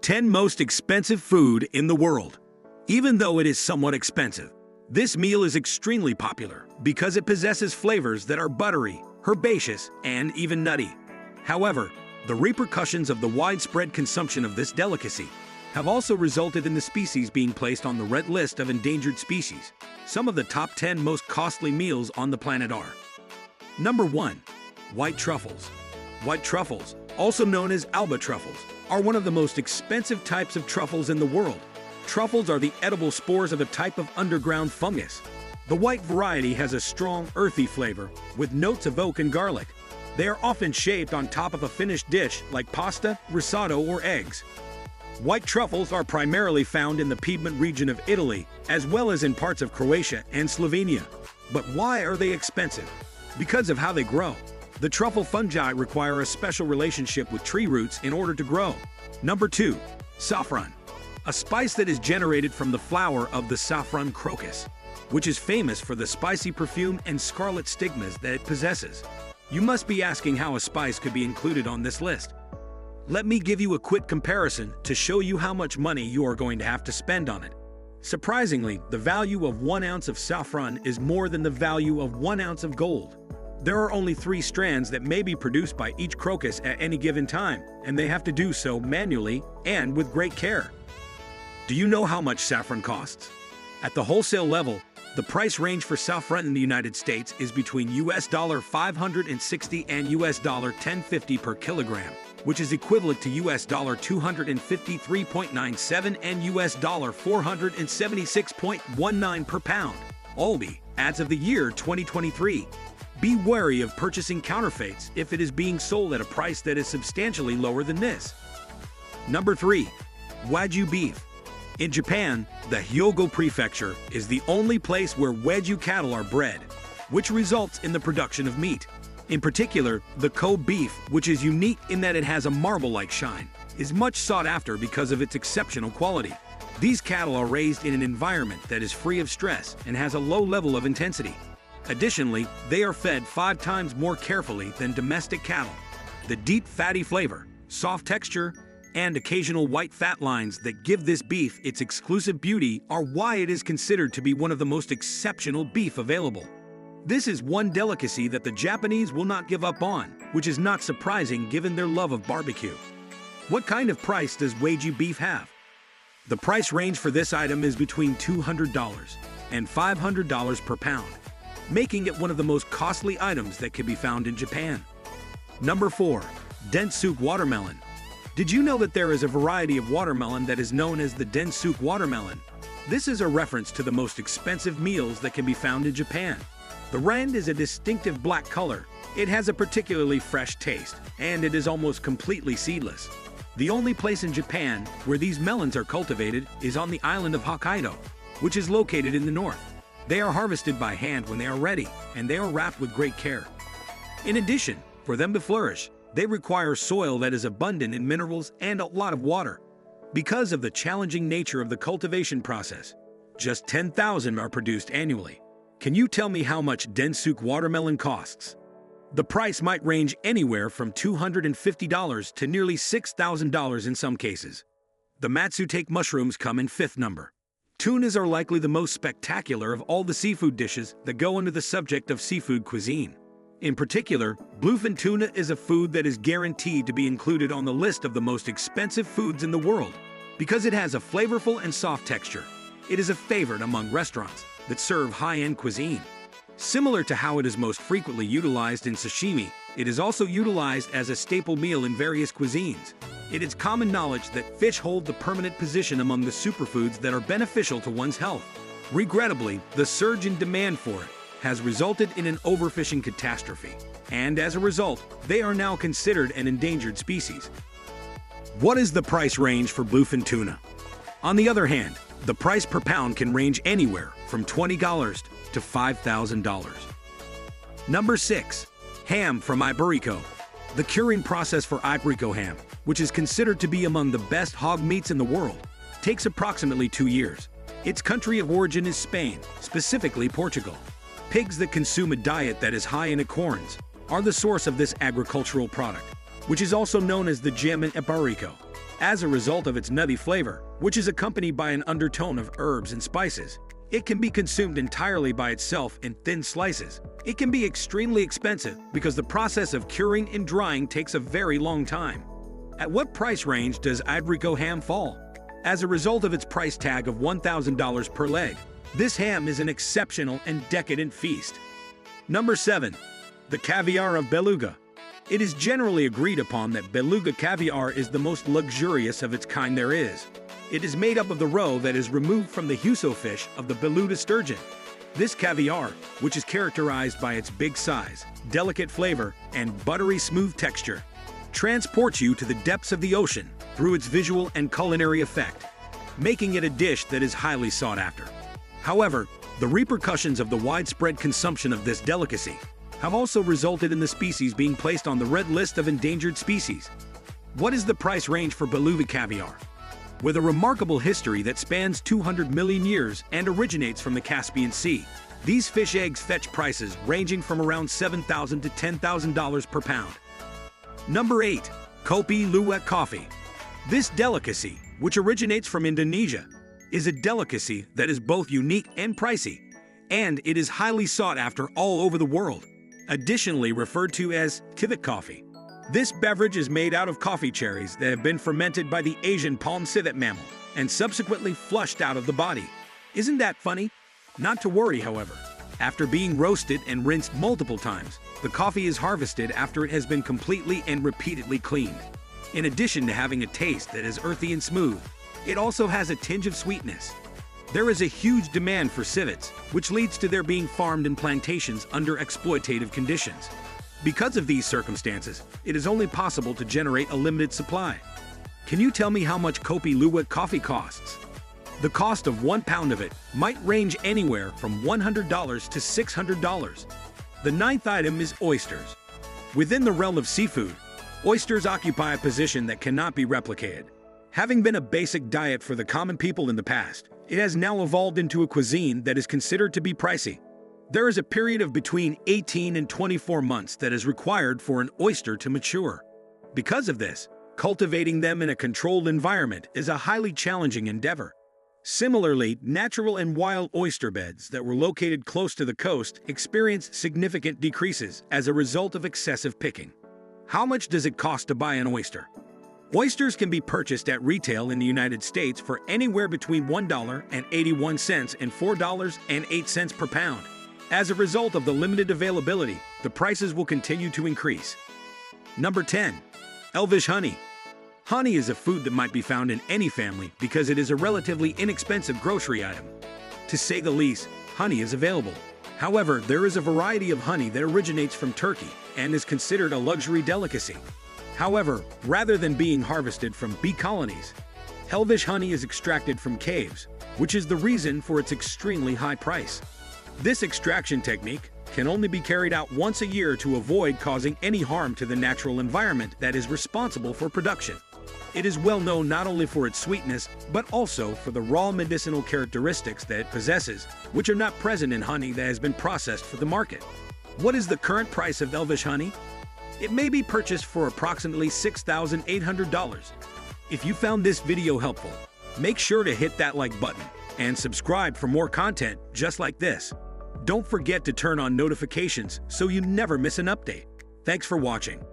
10 most expensive food in the world. Even though it is somewhat expensive, this meal is extremely popular because it possesses flavors that are buttery, herbaceous, and even nutty. However, the repercussions of the widespread consumption of this delicacy have also resulted in the species being placed on the red list of endangered species. Some of the top 10 most costly meals on the planet are: Number 1. White truffles. White truffles, also known as Alba truffles, are one of the most expensive types of truffles in the world. Truffles are the edible spores of a type of underground fungus. The white variety has a strong, earthy flavor with notes of oak and garlic. They are often shaped on top of a finished dish like pasta, risotto, or eggs. White truffles are primarily found in the Piedmont region of Italy, as well as in parts of Croatia and Slovenia. But why are they expensive? Because of how they grow. The truffle fungi require a special relationship with tree roots in order to grow. Number 2. Saffron. A spice that is generated from the flower of the saffron crocus, which is famous for the spicy perfume and scarlet stigmas that it possesses. You must be asking how a spice could be included on this list. Let me give you a quick comparison to show you how much money you are going to have to spend on it. Surprisingly, the value of 1 ounce of saffron is more than the value of 1 ounce of gold. There are only 3 strands that may be produced by each crocus at any given time, and they have to do so manually and with great care. Do you know how much saffron costs? At the wholesale level, the price range for saffron in the United States is between $560 and $1050 per kilogram, which is equivalent to $253.97 and $476.19 per pound. Aldi, as of the year 2023. Be wary of purchasing counterfeits if it is being sold at a price that is substantially lower than this. Number 3. Wagyu beef. In Japan, the Hyogo Prefecture is the only place where Wagyu cattle are bred, which results in the production of meat. In particular, the Kobe beef, which is unique in that it has a marble-like shine, is much sought after because of its exceptional quality. These cattle are raised in an environment that is free of stress and has a low level of intensity. Additionally, they are fed 5 times more carefully than domestic cattle. The deep fatty flavor, soft texture, and occasional white fat lines that give this beef its exclusive beauty are why it is considered to be one of the most exceptional beef available. This is one delicacy that the Japanese will not give up on, which is not surprising given their love of barbecue. What kind of price does Wagyu beef have? The price range for this item is between $200 and $500 per pound, making it one of the most costly items that can be found in Japan. Number 4. Densuk watermelon. Did you know that there is a variety of watermelon that is known as the Densuk watermelon? This is a reference to the most expensive meals that can be found in Japan. The rind is a distinctive black color. It has a particularly fresh taste, and it is almost completely seedless. The only place in Japan where these melons are cultivated is on the island of Hokkaido, which is located in the north. They are harvested by hand when they are ready, and they are wrapped with great care. In addition, for them to flourish, they require soil that is abundant in minerals and a lot of water. Because of the challenging nature of the cultivation process, just 10,000 are produced annually. Can you tell me how much Densuk watermelon costs? The price might range anywhere from $250 to nearly $6,000 in some cases. The Matsutake mushrooms come in 5th number. Tunas are likely the most spectacular of all the seafood dishes that go under the subject of seafood cuisine. In particular, bluefin tuna is a food that is guaranteed to be included on the list of the most expensive foods in the world. Because it has a flavorful and soft texture, it is a favorite among restaurants that serve high-end cuisine. Similar to how it is most frequently utilized in sashimi, it is also utilized as a staple meal in various cuisines. It is common knowledge that fish hold the permanent position among the superfoods that are beneficial to one's health. Regrettably, the surge in demand for it has resulted in an overfishing catastrophe, and as a result, they are now considered an endangered species. What is the price range for bluefin tuna? On the other hand, the price per pound can range anywhere from $20 to $5,000. Number 6. Ham from Iberico. The curing process for Iberico ham, which is considered to be among the best hog meats in the world, takes approximately 2 years. Its country of origin is Spain, specifically Portugal. Pigs that consume a diet that is high in acorns are the source of this agricultural product, which is also known as the gem in Iberico. As a result of its nutty flavor, which is accompanied by an undertone of herbs and spices, it can be consumed entirely by itself in thin slices. It can be extremely expensive because the process of curing and drying takes a very long time. At what price range does Ibrico ham fall? As a result of its price tag of $1,000 per leg, this ham is an exceptional and decadent feast. Number 7. The caviar of beluga. It is generally agreed upon that beluga caviar is the most luxurious of its kind there is. It is made up of the roe that is removed from the huso fish of the beluga sturgeon. This caviar, which is characterized by its big size, delicate flavor, and buttery smooth texture, transports you to the depths of the ocean through its visual and culinary effect, making it a dish that is highly sought after. However, the repercussions of the widespread consumption of this delicacy have also resulted in the species being placed on the red list of endangered species. What is the price range for beluga caviar? With a remarkable history that spans 200 million years and originates from the Caspian Sea, these fish eggs fetch prices ranging from around $7,000 to $10,000 per pound. Number 8. Kopi Luwak coffee. This delicacy, which originates from Indonesia, is a delicacy that is both unique and pricey, and it is highly sought after all over the world. Additionally referred to as civet coffee. This beverage is made out of coffee cherries that have been fermented by the Asian palm civet mammal and subsequently flushed out of the body. Isn't that funny? Not to worry, however. After being roasted and rinsed multiple times, the coffee is harvested after it has been completely and repeatedly cleaned. In addition to having a taste that is earthy and smooth, it also has a tinge of sweetness. There is a huge demand for civets, which leads to their being farmed in plantations under exploitative conditions. Because of these circumstances, it is only possible to generate a limited supply. Can you tell me how much Kopi Luwak coffee costs? The cost of 1 pound of it might range anywhere from $100 to $600. The 9th item is oysters. Within the realm of seafood, oysters occupy a position that cannot be replicated. Having been a basic diet for the common people in the past, it has now evolved into a cuisine that is considered to be pricey. There is a period of between 18 and 24 months that is required for an oyster to mature. Because of this, cultivating them in a controlled environment is a highly challenging endeavor. Similarly, natural and wild oyster beds that were located close to the coast experienced significant decreases as a result of excessive picking. How much does it cost to buy an oyster? Oysters can be purchased at retail in the United States for anywhere between $1.81 and $4.08 per pound. As a result of the limited availability, the prices will continue to increase. Number 10. Elvish honey. Honey is a food that might be found in any family because it is a relatively inexpensive grocery item. To say the least, honey is available. However, there is a variety of honey that originates from Turkey and is considered a luxury delicacy. However, rather than being harvested from bee colonies, Elvish honey is extracted from caves, which is the reason for its extremely high price. This extraction technique can only be carried out once a year to avoid causing any harm to the natural environment that is responsible for production. It is well known not only for its sweetness, but also for the raw medicinal characteristics that it possesses, which are not present in honey that has been processed for the market. What is the current price of Elvish honey? It may be purchased for approximately $6,800. If you found this video helpful, make sure to hit that like button and subscribe for more content just like this. Don't forget to turn on notifications so you never miss an update. Thanks for watching.